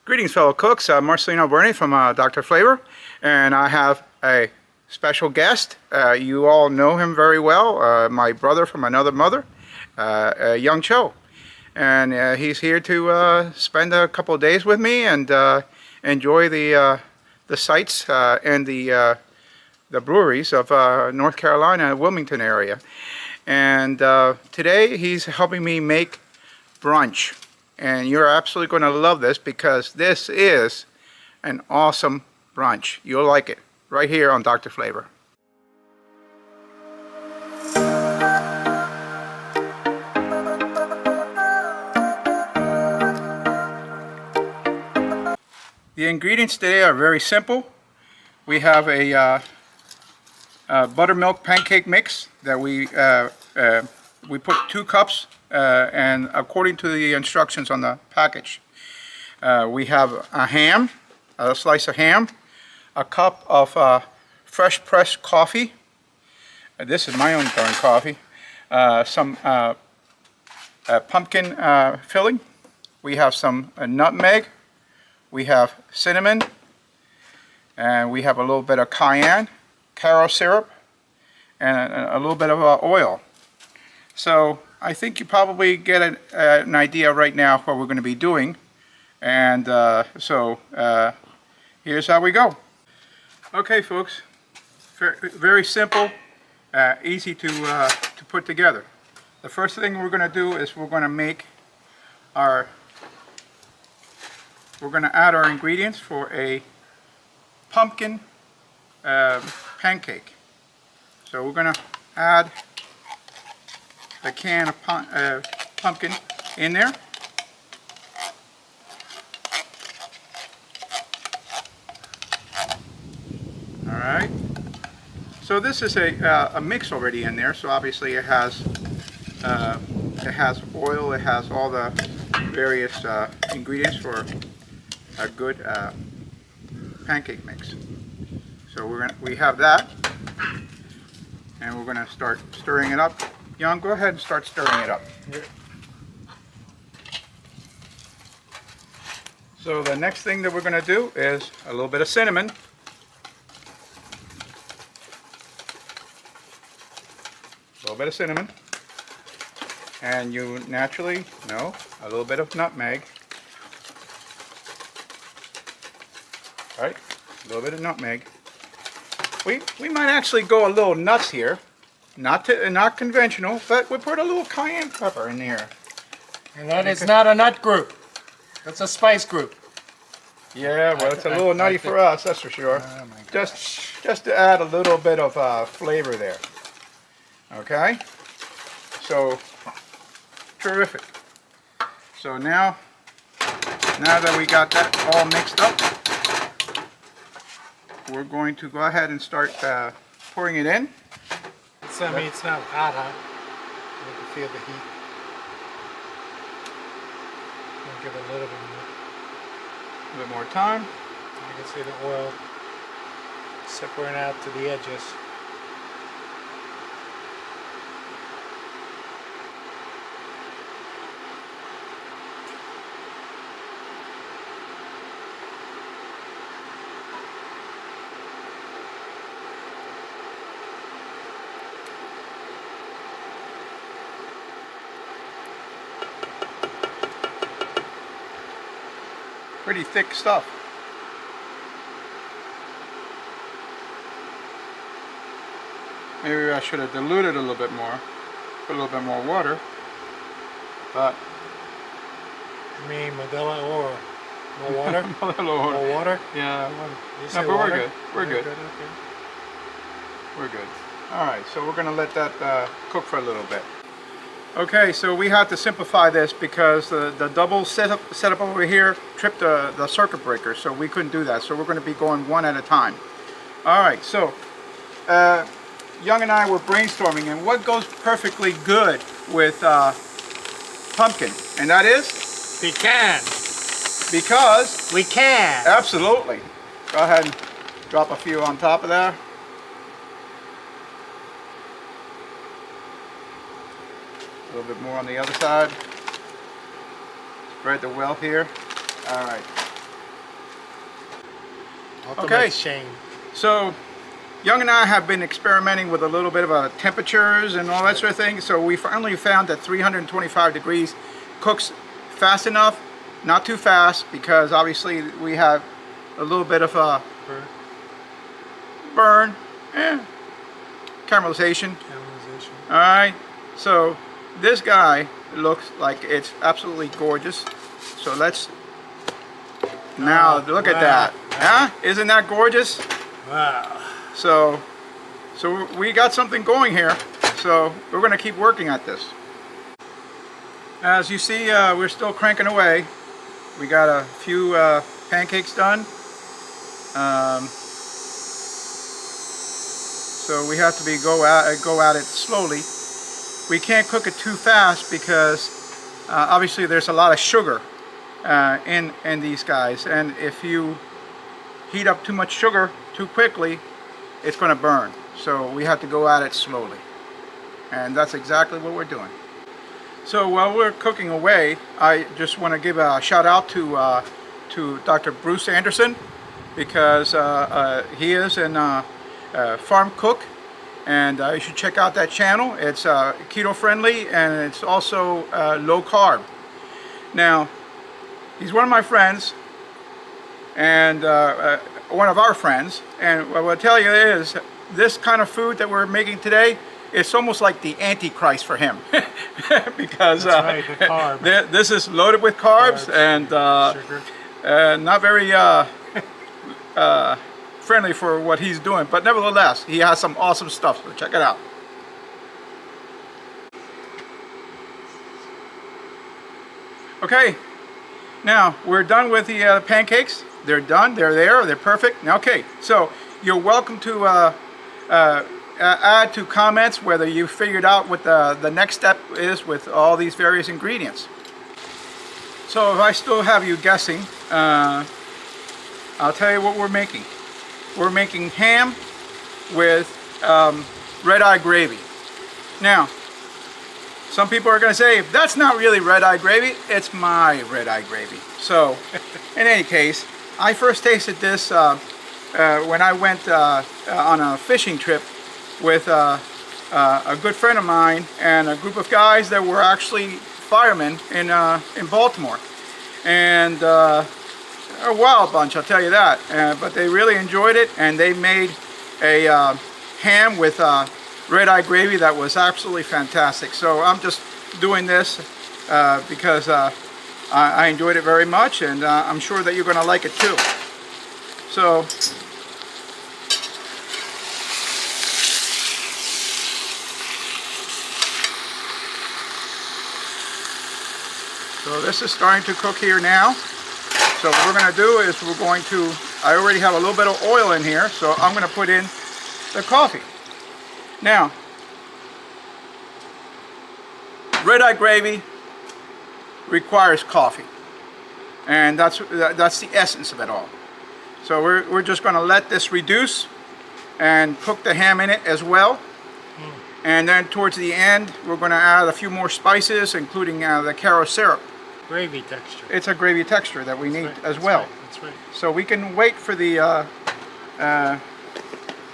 Greetings, fellow cooks. Marcelino Bernie from Dr. Flavor, and I have a special guest. You all know him very well, my brother from another mother, Young Cho. And he's here to spend a couple of days with me and enjoy the sights and the breweries of North Carolina, Wilmington area. And today he's helping me make brunch. And you're absolutely going to love this because this is an awesome brunch. You'll like it right here on Dr. Flavor. The ingredients today are very simple. We have a buttermilk pancake mix that we put 2 cups and according to the instructions on the package. We have a ham, a slice of ham, a cup of fresh pressed coffee. This is my own darn coffee. Some pumpkin filling. We have some nutmeg. We have cinnamon. And we have a little bit of cayenne, Karo syrup, and a little bit of oil. So I think you probably get an idea right now what we're going to be doing. And here's how we go. Okay, folks, very simple, easy to put together. The first thing we're going to do is we're going to add our ingredients for a pumpkin pancake. So we're going to add the can of pumpkin in there. All right. So this is a mix already in there. So obviously it has oil. It has all the various ingredients for a good pancake mix. So we have that, and we're gonna start stirring it up. Young, go ahead and start stirring it up. So the next thing that we're going to do is a little bit of cinnamon. A little bit of cinnamon. And you naturally know a little bit of nutmeg. All right, a little bit of nutmeg. We might actually go a little nuts here. Not conventional, but we put a little cayenne pepper in here. And that is not a nut group. That's a spice group. Yeah, well, it's a little nutty for us, that's for sure. Oh my gosh. Just to add a little bit of flavor there. Okay? So, terrific. So now that we got that all mixed up, we're going to go ahead and start pouring it in. I mean, it's not hot, huh? You can feel the heat. I'll give it a little bit more. A bit more time. You can see the oil separating out to the edges. Pretty thick stuff. Maybe I should have diluted a little bit more, put a little bit more water, but... You mean Modelo or more water? More water? Yeah. No, but water? we're good. We're good. Okay. We're good. All right, so we're going to let that cook for a little bit. Okay, so we had to simplify this because the double setup over here tripped the circuit breaker, so we couldn't do that. So we're going to be going one at a time. All right, so Young and I were brainstorming, and what goes perfectly good with pumpkin, and that is? Pecan. Because? We can. Absolutely. Go ahead and drop a few on top of there. A little bit more on the other side. Spread the wealth here. All right. Ultimate Okay. shame. So, Young and I have been experimenting with a little bit of temperatures and all that sort of thing. So we finally found that 325 degrees cooks fast enough, not too fast, because obviously we have a little bit of a burn, caramelization. All right. So this guy looks like it's absolutely gorgeous. So let's now look at that. Huh? Isn't that gorgeous? Wow. So we got something going here. So we're going to keep working at this. As you see, we're still cranking away. We got a few pancakes done. So we have to go at it slowly. We can't cook it too fast because obviously there's a lot of sugar in these guys, and if you heat up too much sugar too quickly, it's going to burn. So we have to go at it slowly, and that's exactly what we're doing. So while we're cooking away, I just want to give a shout out to Dr. Bruce Anderson, because he is a farm cook, and you should check out that channel. It's keto friendly, and it's also low carb. Now, he's one of my friends, and one of our friends, and what I'll tell you is, this kind of food that we're making today, it's almost like the Antichrist for him, because That's right, the carb. this is loaded with carbs and sugar. not very friendly for what he's doing, but nevertheless, he has some awesome stuff, so check it out. Okay, now we're done with the pancakes. They're done, they're there, they're perfect. Now, okay, so you're welcome to add to comments whether you figured out what the next step is with all these various ingredients. So if I still have you guessing, I'll tell you what we're making. We're making ham with red-eye gravy. Now, some people are going to say, that's not really red-eye gravy, it's my red-eye gravy. So, in any case, I first tasted this when I went on a fishing trip with a good friend of mine and a group of guys that were actually firemen in Baltimore. And a wild bunch, I'll tell you that. But they really enjoyed it, and they made a ham with red-eye gravy that was absolutely fantastic. So I'm just doing this because I enjoyed it very much, and I'm sure that you're going to like it too. So this is starting to cook here now. So what we're going to do is I already have a little bit of oil in here, so I'm going to put in the coffee. Now, red-eye gravy requires coffee, and that's the essence of it all. So we're just going to let this reduce and cook the ham in it as well. And then towards the end, we're going to add a few more spices, including the Karo syrup. Gravy texture. It's a gravy texture that we need as well. Right, that's right. So we can wait for the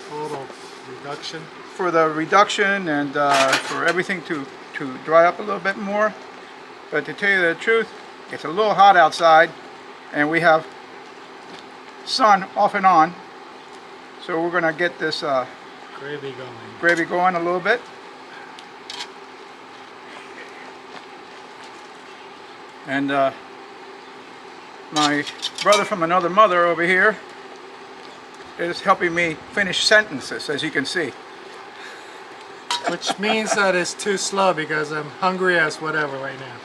Total reduction. for the reduction and for everything to dry up a little bit more. But to tell you the truth, it's a little hot outside, and we have sun off and on. So we're gonna get this gravy going a little bit. And my brother from another mother over here is helping me finish sentences, as you can see. Which means that it's too slow because I'm hungry as whatever right now.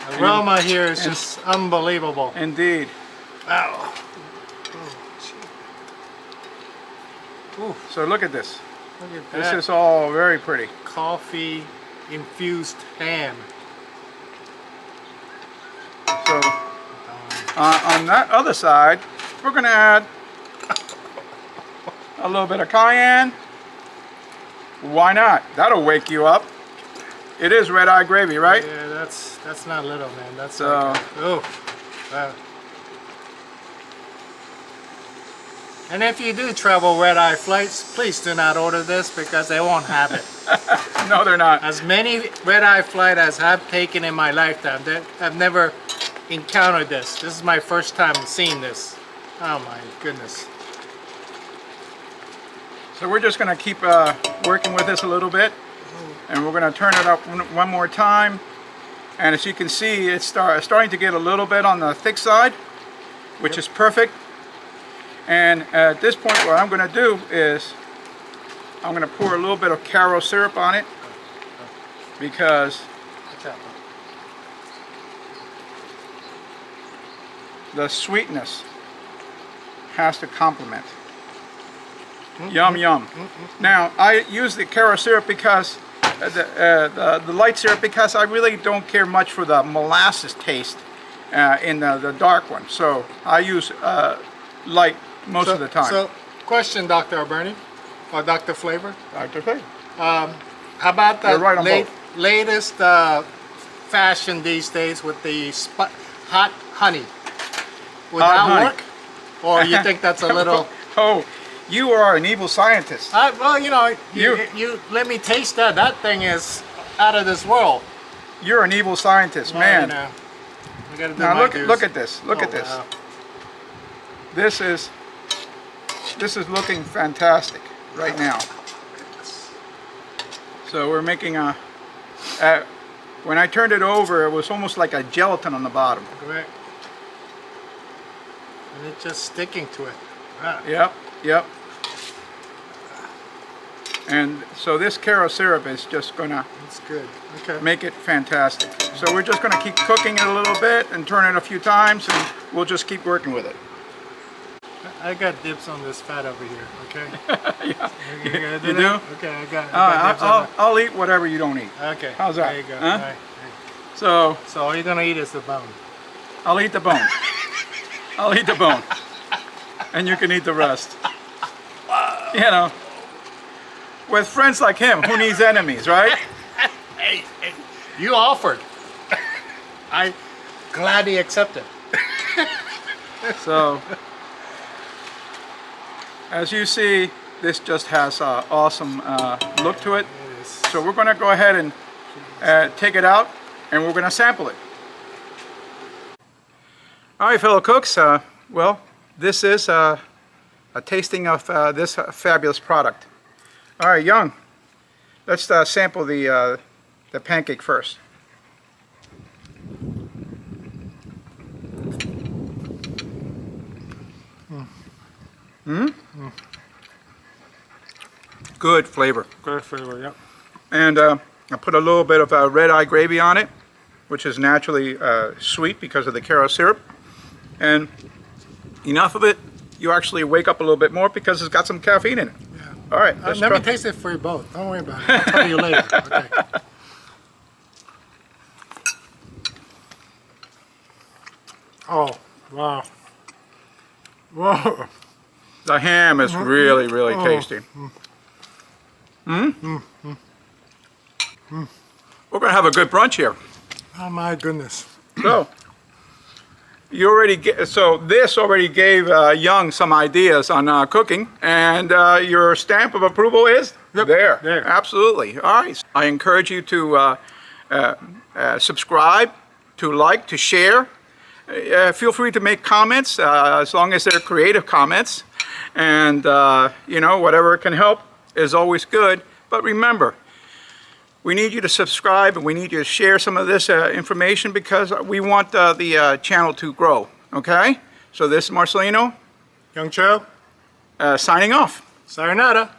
The aroma here is just unbelievable. Indeed. Wow. Ooh, So look at this. look at This that. is all very pretty. Coffee infused ham. So on that other side, we're going to add a little bit of cayenne. Why not? That'll wake you up. It is red-eye gravy, right? Yeah, that's not little, man. That's So like wow. And if you do travel red-eye flights, please do not order this because they won't have it. No, they're not. As many red-eye flight as I've taken in my lifetime, I've never encountered this. This is my first time seeing this. Oh my goodness. So we're just going to keep working with this a little bit, and we're going to turn it up one more time. And as you can see, it's starting to get a little bit on the thick side, which is perfect. And at this point, what I'm going to do is I'm going to pour a little bit of Karo syrup on it, because the sweetness has to complement. Yum, yum. Now, I use the Karo syrup because the light syrup, because I really don't care much for the molasses taste in the dark one. So I use light most of the time. So, question, Dr. Alberni, or Dr. Flavor. Dr. Flavor. How about the You're right on both. latest fashion these days with the hot honey? Would Hot that honey. work? Or you think that's a little... Oh, you are an evil scientist. well, you know, you let me taste that. That thing is out of this world. You're an evil scientist, man. You know, I gotta do Now my look dues. at this. Look Oh, at this. wow. This is looking fantastic right now. So we're making a. When I turned it over, it was almost like a gelatin on the bottom. Correct. And it's just sticking to it. Wow. Yep, yep. And so this Karo syrup is just gonna That's good. Okay. make it fantastic. So we're just gonna keep cooking it a little bit and turn it a few times, and we'll just keep working with it. I got dibs on this fat over here. Okay. Yeah. You do? Okay, I got dibs on I'll eat whatever you don't eat. that. Okay. How's that? There you go. Huh? All right. So So all you're gonna eat is the bone. I'll eat the bone. I'll eat the bone. And you can eat the rest. You know, with friends like him, who needs enemies, right? Hey, you offered. I gladly accepted. So, as you see, this just has an awesome look to it. It is. So we're going to go ahead and take it out, and we're going to sample it. All right, fellow cooks. Well, this is a tasting of this fabulous product. All right, Young, let's sample the pancake first. Good flavor. Good flavor, yep. And I put a little bit of red-eye gravy on it, which is naturally sweet because of the Karo syrup. And enough of it, you actually wake up a little bit more because it's got some caffeine in it. Yeah. All right, let's Let me try. taste it for you both. Don't worry about it. I'll tell you later. Okay. Oh, wow. Whoa. The ham is really, really tasty. We're going to have a good brunch here. Oh my goodness. So, this already gave Young some ideas on cooking, and your stamp of approval is there. Absolutely. All right. I encourage you to subscribe, to like, to share. Feel free to make comments, as long as they're creative comments, and you know, whatever can help is always good. But remember, we need you to subscribe, and we need you to share some of this information, because we want the channel to grow. Okay? So this is Marcelino Young Cho, signing off. sayonara.